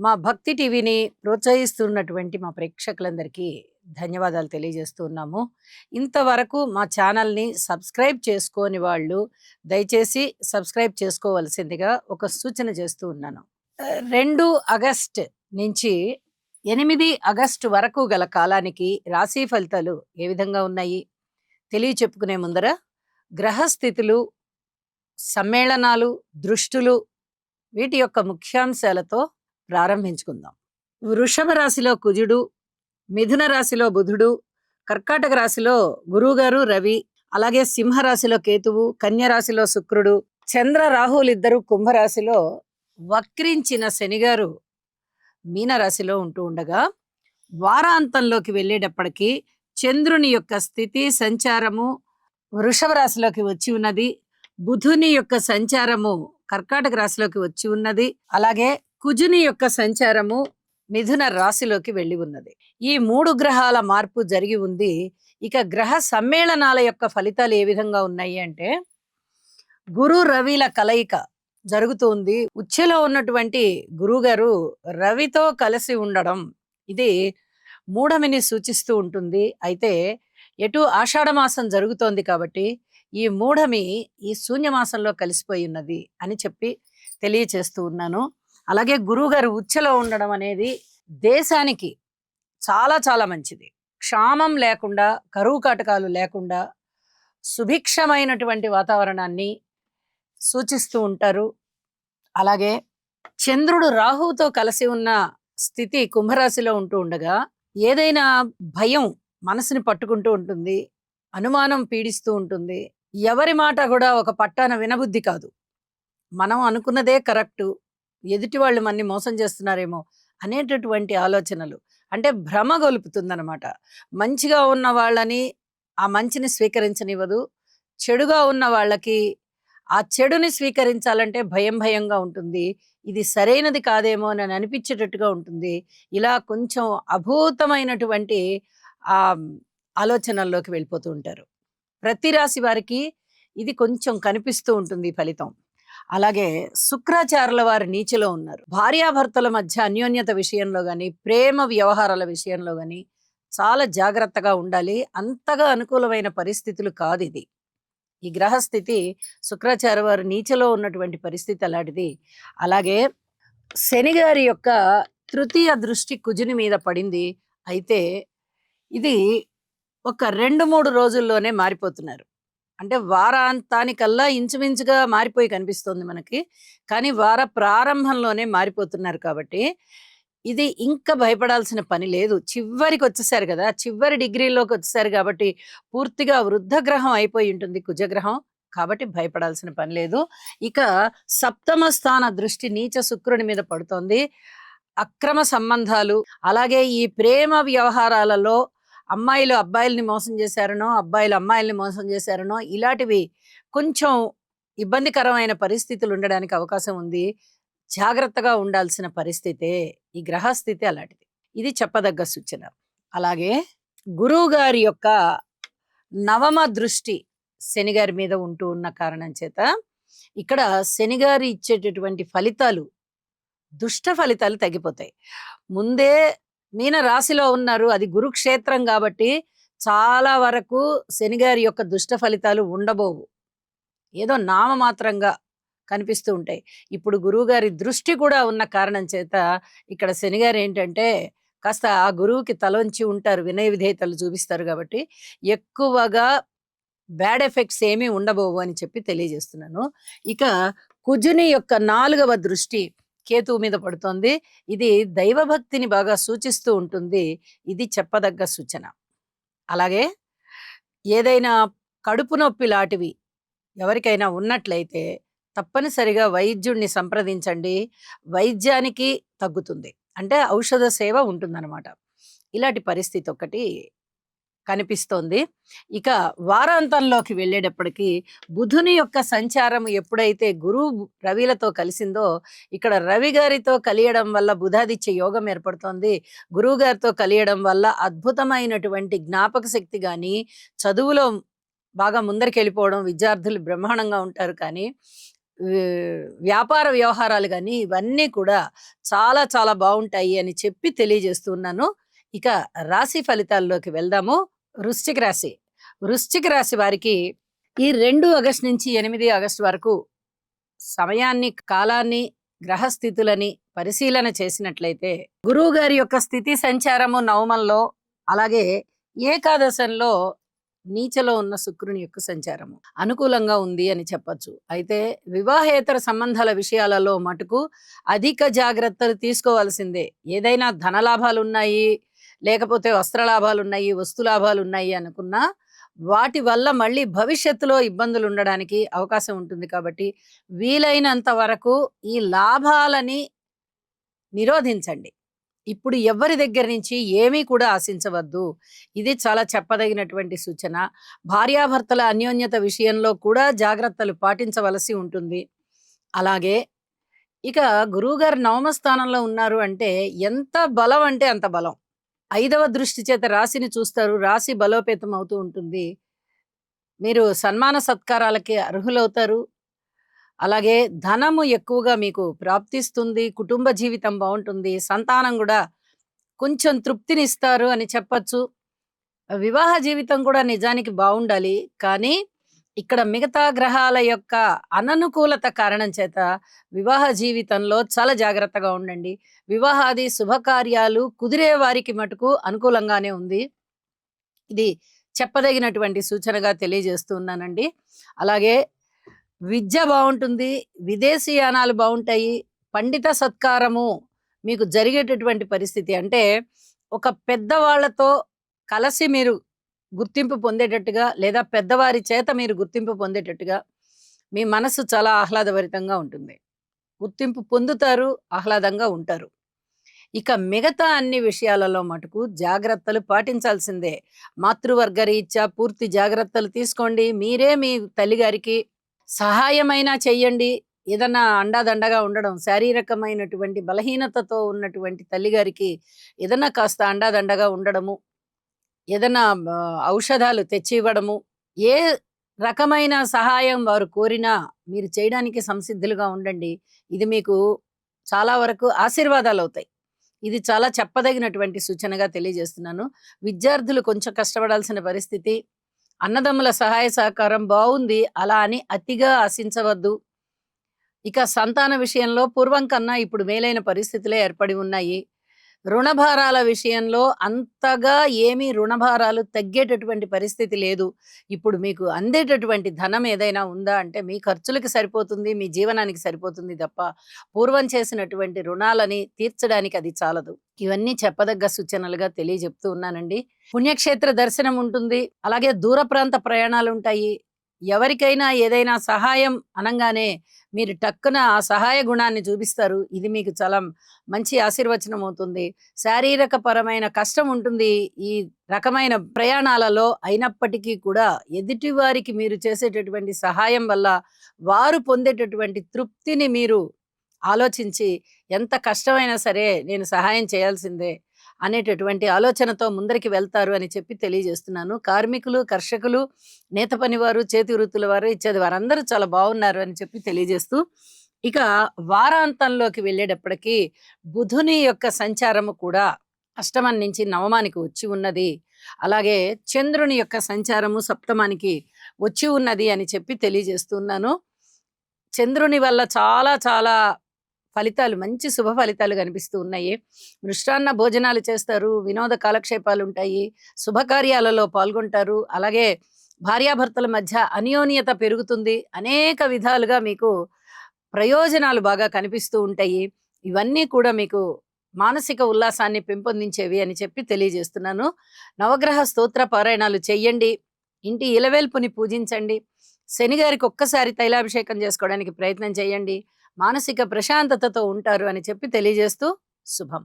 మా భక్తి టీవీని ప్రోత్సహిస్తున్నటువంటి మా ప్రేక్షకులందరికీ ధన్యవాదాలు తెలియజేస్తూ ఉన్నాము. ఇంతవరకు మా ఛానల్‌ని సబ్స్క్రైబ్ చేసుకోని వాళ్ళు దయచేసి సబ్స్క్రైబ్ చేసుకోవలసిందిగా ఒక సూచన చేస్తూ ఉన్నాను. 2 ఆగస్ట్ నుంచి 8 ఆగస్టు వరకు గల కాలానికి రాశి ఫలితాలు ఏ విధంగా ఉన్నాయి తెలియచెప్పుకునే ముందర గ్రహస్థితులు, సమ్మేళనాలు, దృష్టులు వీటి యొక్క ముఖ్యాంశాలతో ప్రారంభించుకుందాం. వృషభ రాశిలో కుజుడు, మిథున రాశిలో బుధుడు, కర్కాటక రాశిలో గురువుగారు రవి, అలాగే సింహ రాశిలో కేతువు, కన్య రాశిలో శుక్రుడు, చంద్ర రాహులు ఇద్దరు కుంభరాశిలో, వక్రించిన శనిగారు మీన రాశిలో ఉంటూ ఉండగా వారాంతంలోకి వెళ్ళేటప్పటికి చంద్రుని యొక్క స్థితి సంచారము వృషభ రాశిలోకి వచ్చి ఉన్నది. బుధుని యొక్క సంచారము కర్కాటక రాశిలోకి వచ్చి ఉన్నది. అలాగే కుజుని యొక్క సంచారము మిథున రాశిలోకి వెళ్ళి ఉన్నది. ఈ 3 గ్రహాల మార్పు జరిగి ఉంది. ఇక గ్రహ సమ్మేళనాల యొక్క ఫలితాలు ఏ విధంగా ఉన్నాయి అంటే, గురు రవిల కలయిక జరుగుతుంది. ఉచ్ఛలో ఉన్నటువంటి గురుగారు రవితో కలిసి ఉండడం ఇది మూఢమిని సూచిస్తూ ఉంటుంది. అయితే ఎటు ఆషాఢ మాసం జరుగుతోంది కాబట్టి ఈ మూఢమి ఈ శూన్యమాసంలో కలిసిపోయి ఉన్నది అని చెప్పి తెలియచేస్తూ ఉన్నాను. అలాగే గురువుగారు ఉచ్ఛలో ఉండడం అనేది దేశానికి చాలా చాలా మంచిది. క్షామం లేకుండా, కరువు కాటకాలు లేకుండా సుభిక్షమైనటువంటి వాతావరణాన్ని సూచిస్తూ ఉంటారు. అలాగే చంద్రుడు రాహువుతో కలిసి ఉన్న స్థితి కుంభరాశిలో ఉంటూ ఉండగా ఏదైనా భయం మనసుని పట్టుకుంటూ ఉంటుంది, అనుమానం పీడిస్తూ ఉంటుంది. ఎవరి మాట కూడా ఒక పట్టాన వినబుద్ధి కాదు. మనం అనుకున్నదే కరెక్టు, ఎదుటి వాళ్ళు మనని మోసం చేస్తున్నారేమో అనేటటువంటి ఆలోచనలు, అంటే భ్రమ గొలుపుతుందన్నమాట. మంచిగా ఉన్న వాళ్ళని ఆ మంచిని స్వీకరించనివ్వదు, చెడుగా ఉన్న వాళ్ళకి ఆ చెడుని స్వీకరించాలంటే భయం భయంగా ఉంటుంది. ఇది సరైనది కాదేమో అని అనిపించేటట్టుగా ఉంటుంది. ఇలా కొంచెం అభూతమైనటువంటి ఆ ఆలోచనల్లోకి వెళ్ళిపోతూ ఉంటారు. ప్రతి రాశి వారికి ఇది కొంచెం కనిపిస్తూ ఉంటుంది ఫలితం. అలాగే శుక్రాచార్యుల వారు నీచలో ఉన్నారు. భార్యాభర్తల మధ్య అన్యోన్యత విషయంలో గాని, ప్రేమ వ్యవహారాల విషయంలో గాని చాలా జాగ్రత్తగా ఉండాలి. అంతగా అనుకూలమైన పరిస్థితులు కాదు ఇది. ఈ గ్రహస్థితి శుక్రాచార్య వారు నీచలో ఉన్నటువంటి పరిస్థితి అలాంటిది. అలాగే శని గారి యొక్క తృతీయ దృష్టి కుజుని మీద పడింది. అయితే ఇది ఒక 2-3 రోజుల్లోనే మారిపోతున్నారు. అంటే వారాంతానికల్లా ఇంచుమించుగా మారిపోయి కనిపిస్తుంది మనకి. కానీ వార ప్రారంభంలోనే మారిపోతున్నారు కాబట్టి ఇది ఇంకా భయపడాల్సిన పని లేదు. చివరికి వచ్చేసారు కదా, చివరి డిగ్రీలోకి వచ్చేసారు కాబట్టి పూర్తిగా వృద్ధ గ్రహం అయిపోయి ఉంటుంది కుజగ్రహం. కాబట్టి భయపడాల్సిన పని లేదు. ఇక సప్తమ స్థాన దృష్టి నీచ శుక్రుని మీద పడుతోంది. అక్రమ సంబంధాలు, అలాగే ఈ ప్రేమ వ్యవహారాలలో అమ్మాయిలు అబ్బాయిల్ని మోసం చేశారనో, అబ్బాయిలు అమ్మాయిల్ని మోసం చేశారనో ఇలాంటివి కొంచెం ఇబ్బందికరమైన పరిస్థితులు ఉండడానికి అవకాశం ఉంది. జాగ్రత్తగా ఉండాల్సిన పరిస్థితే. ఈ గ్రహస్థితి అలాంటిది. ఇది చెప్పదగ్గ సూచన. అలాగే గురువు గారి యొక్క నవమ దృష్టి శనిగారి మీద ఉంటూ ఉన్న కారణం చేత ఇక్కడ శనిగారి ఇచ్చేటటువంటి ఫలితాలు, దుష్ట ఫలితాలు తగ్గిపోతాయి. ముందే మీన రాశిలో ఉన్నారు, అది గురుక్షేత్రం కాబట్టి చాలా వరకు శనిగారి యొక్క దుష్ట ఫలితాలు ఉండబోవు. ఏదో నామమాత్రంగా కనిపిస్తూ ఉంటాయి. ఇప్పుడు గురువుగారి దృష్టి కూడా ఉన్న కారణం చేత ఇక్కడ శనిగారు ఏంటంటే కాస్త ఆ గురువుకి తలొంచి ఉంటారు, వినయ విధేయతలు చూపిస్తారు కాబట్టి ఎక్కువగా బ్యాడ్ ఎఫెక్ట్స్ ఏమీ ఉండబోవు అని చెప్పి తెలియజేస్తున్నాను. ఇక కుజుని యొక్క 4వ దృష్టి కేతువు మీద పడుతోంది. ఇది దైవభక్తిని బాగా సూచిస్తూ ఉంటుంది. ఇది చెప్పదగ్గ సూచన. అలాగే ఏదైనా కడుపు నొప్పి లాంటివి ఎవరికైనా ఉన్నట్లయితే తప్పనిసరిగా వైద్యుడిని సంప్రదించండి. వైద్యానికి తగ్గుతుంది, అంటే ఔషధ సేవ ఉంటుందన్నమాట. ఇలాంటి పరిస్థితి ఒకటి కనిపిస్తోంది. ఇక వారాంతంలోకి వెళ్ళేటప్పటికి బుధుని యొక్క సంచారం ఎప్పుడైతే గురువు రవిలతో కలిసిందో, ఇక్కడ రవి గారితో కలియడం వల్ల బుధాదిత్య యోగం ఏర్పడుతోంది. గురువు గారితో కలియడం వల్ల అద్భుతమైనటువంటి జ్ఞాపక శక్తి కానీ, చదువులో బాగా ముందరికి వెళ్ళిపోవడం, విద్యార్థులు బ్రహ్మాండంగా ఉంటారు. కానీ వ్యాపార వ్యవహారాలు గాని ఇవన్నీ కూడా చాలా చాలా బావుంటాయి అని చెప్పి తెలియజేస్తున్నాను. ఇక రాశి ఫలితాల్లోకి వెళ్దాము. వృశ్చిక రాశి. వృశ్చిక రాశి వారికి ఈ 2 ఆగస్టు నుంచి 8 ఆగస్టు వరకు సమయాన్ని, కాలాన్ని, గ్రహస్థితులని పరిశీలన చేసినట్లయితే గురువు గారి యొక్క స్థితి సంచారము నవమంలో, అలాగే ఏకాదశంలో నీచలో ఉన్న శుక్రుని యొక్క సంచారము అనుకూలంగా ఉంది అని చెప్పొచ్చు. అయితే వివాహేతర సంబంధాల విషయాలలో మటుకు అధిక జాగ్రత్తలు తీసుకోవాల్సిందే. ఏదైనా ధనలాభాలున్నాయి, లేకపోతే వస్త్రలాభాలున్నాయి, వస్తు లాభాలున్నాయి అనుకున్నా వాటి వల్ల మళ్ళీ భవిష్యత్తులో ఇబ్బందులు ఉండడానికి అవకాశం ఉంటుంది కాబట్టి వీలైనంత వరకు ఈ లాభాలని నిరోధించండి. ఇప్పుడు ఎవ్వరి దగ్గర నుంచి ఏమీ కూడా ఆశించవద్దు. ఇది చాలా చెప్పదగినటువంటి సూచన. భార్యాభర్తల అన్యోన్యత విషయంలో కూడా జాగ్రత్తలు పాటించవలసి ఉంటుంది. అలాగే ఇక గురువుగారు నవమ స్థానంలో ఉన్నారు అంటే ఎంత బలం అంటే అంత బలం. 5వ దృష్టి చేత రాశిని చూస్తారు. రాశి బలోపేతం అవుతూ ఉంటుంది. మీరు సన్మాన సత్కారాలకి అర్హులవుతారు. అలాగే ధనము ఎక్కువగా మీకు ప్రాప్తిస్తుంది. కుటుంబ జీవితం బావుంటుంది. సంతానం గూడా కొంచెం తృప్తినిస్తారు అని చెప్పచ్చు. వివాహ జీవితం కూడా నిజానికి బావుండాలి. కానీ ఇక్కడ మిగతా గ్రహాల యొక్క అననుకూలత కారణం చేత వివాహ జీవితంలో చాలా జాగ్రత్తగా ఉండండి. వివాహాది శుభకార్యాలు కుదిరే వారికి మటుకు అనుకూలంగానే ఉంది. ఇది చెప్పదగినటువంటి సూచనగా తెలియజేస్తూ ఉన్నానండి. అలాగే విద్య బావుంటుంది. విదేశీయానాలు బావుంటాయి. పండిత సత్కారము మీకు జరిగేటటువంటి పరిస్థితి. అంటే ఒక పెద్దవాళ్ళతో కలిసి మీరు గుర్తింపు పొందేటట్టుగా, లేదా పెద్దవారి చేత మీరు గుర్తింపు పొందేటట్టుగా మీ మనసు చాలా ఆహ్లాదభరితంగా ఉంటుంది. గుర్తింపు పొందుతారు, ఆహ్లాదంగా ఉంటారు. ఇక మిగతా అన్ని విషయాలలో మటుకు జాగ్రత్తలు పాటించాల్సిందే. మాతృవర్గ రీత్యా పూర్తి జాగ్రత్తలు తీసుకోండి. మీరే మీ తల్లిగారికి సహాయమైనా చెయ్యండి. ఏదన్నా అండాదండగా ఉండడం, శారీరకమైనటువంటి బలహీనతతో ఉన్నటువంటి తల్లిగారికి ఏదన్నా కాస్త అండాదండగా ఉండడము, ఏదన్నా ఔషధాలు తెచ్చి ఇవ్వడము, ఏ రకమైన సహాయం వారు కోరినా మీరు చేయడానికి సంసిద్ధులుగా ఉండండి. ఇది మీకు చాలా వరకు ఆశీర్వాదాలవుతాయి. ఇది చాలా చెప్పదగినటువంటి సూచనగా తెలియజేస్తున్నాను. విద్యార్థులు కొంచెం కష్టపడాల్సిన పరిస్థితి. అన్నదమ్ముల సహాయ సహకారం బావుంది. అలా అని అతిగా ఆశించవద్దు. ఇక సంతాన విషయంలో పూర్వం కన్నా ఇప్పుడు మేలైన పరిస్థితులే ఏర్పడి ఉన్నాయి. రుణభారాల విషయంలో అంతగా ఏమీ రుణభారాలు తగ్గేటటువంటి పరిస్థితి లేదు. ఇప్పుడు మీకు అందేటటువంటి ధనం ఏదైనా ఉందా అంటే మీ ఖర్చులకి సరిపోతుంది, మీ జీవనానికి సరిపోతుంది తప్ప పూర్వం చేసినటువంటి రుణాలని తీర్చడానికి అది చాలదు. ఇవన్నీ చెప్పదగ్గ సూచనలుగా తెలియజెప్తూ ఉన్నానండి. పుణ్యక్షేత్ర దర్శనం ఉంటుంది. అలాగే దూర ప్రాంత ప్రయాణాలుంటాయి. ఎవరికైనా ఏదైనా సహాయం అనంగానే మీరు టక్కున ఆ సహాయ గుణాన్ని చూపిస్తారు. ఇది మీకు చాలా మంచి ఆశీర్వచనం అవుతుంది. శారీరక పరమైన కష్టం ఉంటుంది ఈ రకమైన ప్రయాణాలలో. అయినప్పటికీ కూడా ఎదుటి వారికి మీరు చేసేటటువంటి సహాయం వల్ల వారు పొందేటటువంటి తృప్తిని మీరు ఆలోచించి ఎంత కష్టమైనా సరే నేను సహాయం చేయాల్సిందే అనేటటువంటి ఆలోచనతో ముందరికి వెళ్తారు అని చెప్పి తెలియజేస్తున్నాను. కార్మికులు, కర్షకులు, నేత పనివారు, చేతి వృత్తుల వారు, ఇచ్చేది వారందరూ చాలా బాగున్నారు అని చెప్పి తెలియజేస్తూ, ఇక వారాంతంలోకి వెళ్ళేటప్పటికి బుధుని యొక్క సంచారము కూడా అష్టమం నుంచి నవమానికి వచ్చి ఉన్నది. అలాగే చంద్రుని యొక్క సంచారము సప్తమానికి వచ్చి ఉన్నది అని చెప్పి తెలియజేస్తున్నాను. చంద్రుని వల్ల చాలా చాలా ఫలితాలు, మంచి శుభ ఫలితాలు కనిపిస్తూ ఉన్నాయి. మృష్టాన్న భోజనాలు చేస్తారు, వినోద కాలక్షేపాలు ఉంటాయి, శుభకార్యాలలో పాల్గొంటారు. అలాగే భార్యాభర్తల మధ్య అన్యోన్యత పెరుగుతుంది. అనేక విధాలుగా మీకు ప్రయోజనాలు బాగా కనిపిస్తూ ఉంటాయి. ఇవన్నీ కూడా మీకు మానసిక ఉల్లాసాన్ని పెంపొందించేవి అని చెప్పి తెలియజేస్తున్నాను. నవగ్రహ స్తోత్ర పారాయణాలు చెయ్యండి. ఇంటి ఇలవేల్పుని పూజించండి. శనిగారికి ఒక్కసారి తైలాభిషేకం చేసుకోవడానికి ప్రయత్నం చేయండి. మానసిక ప్రశాంతతతో ఉంటారు అని చెప్పి తెలియజేస్తూ శుభం.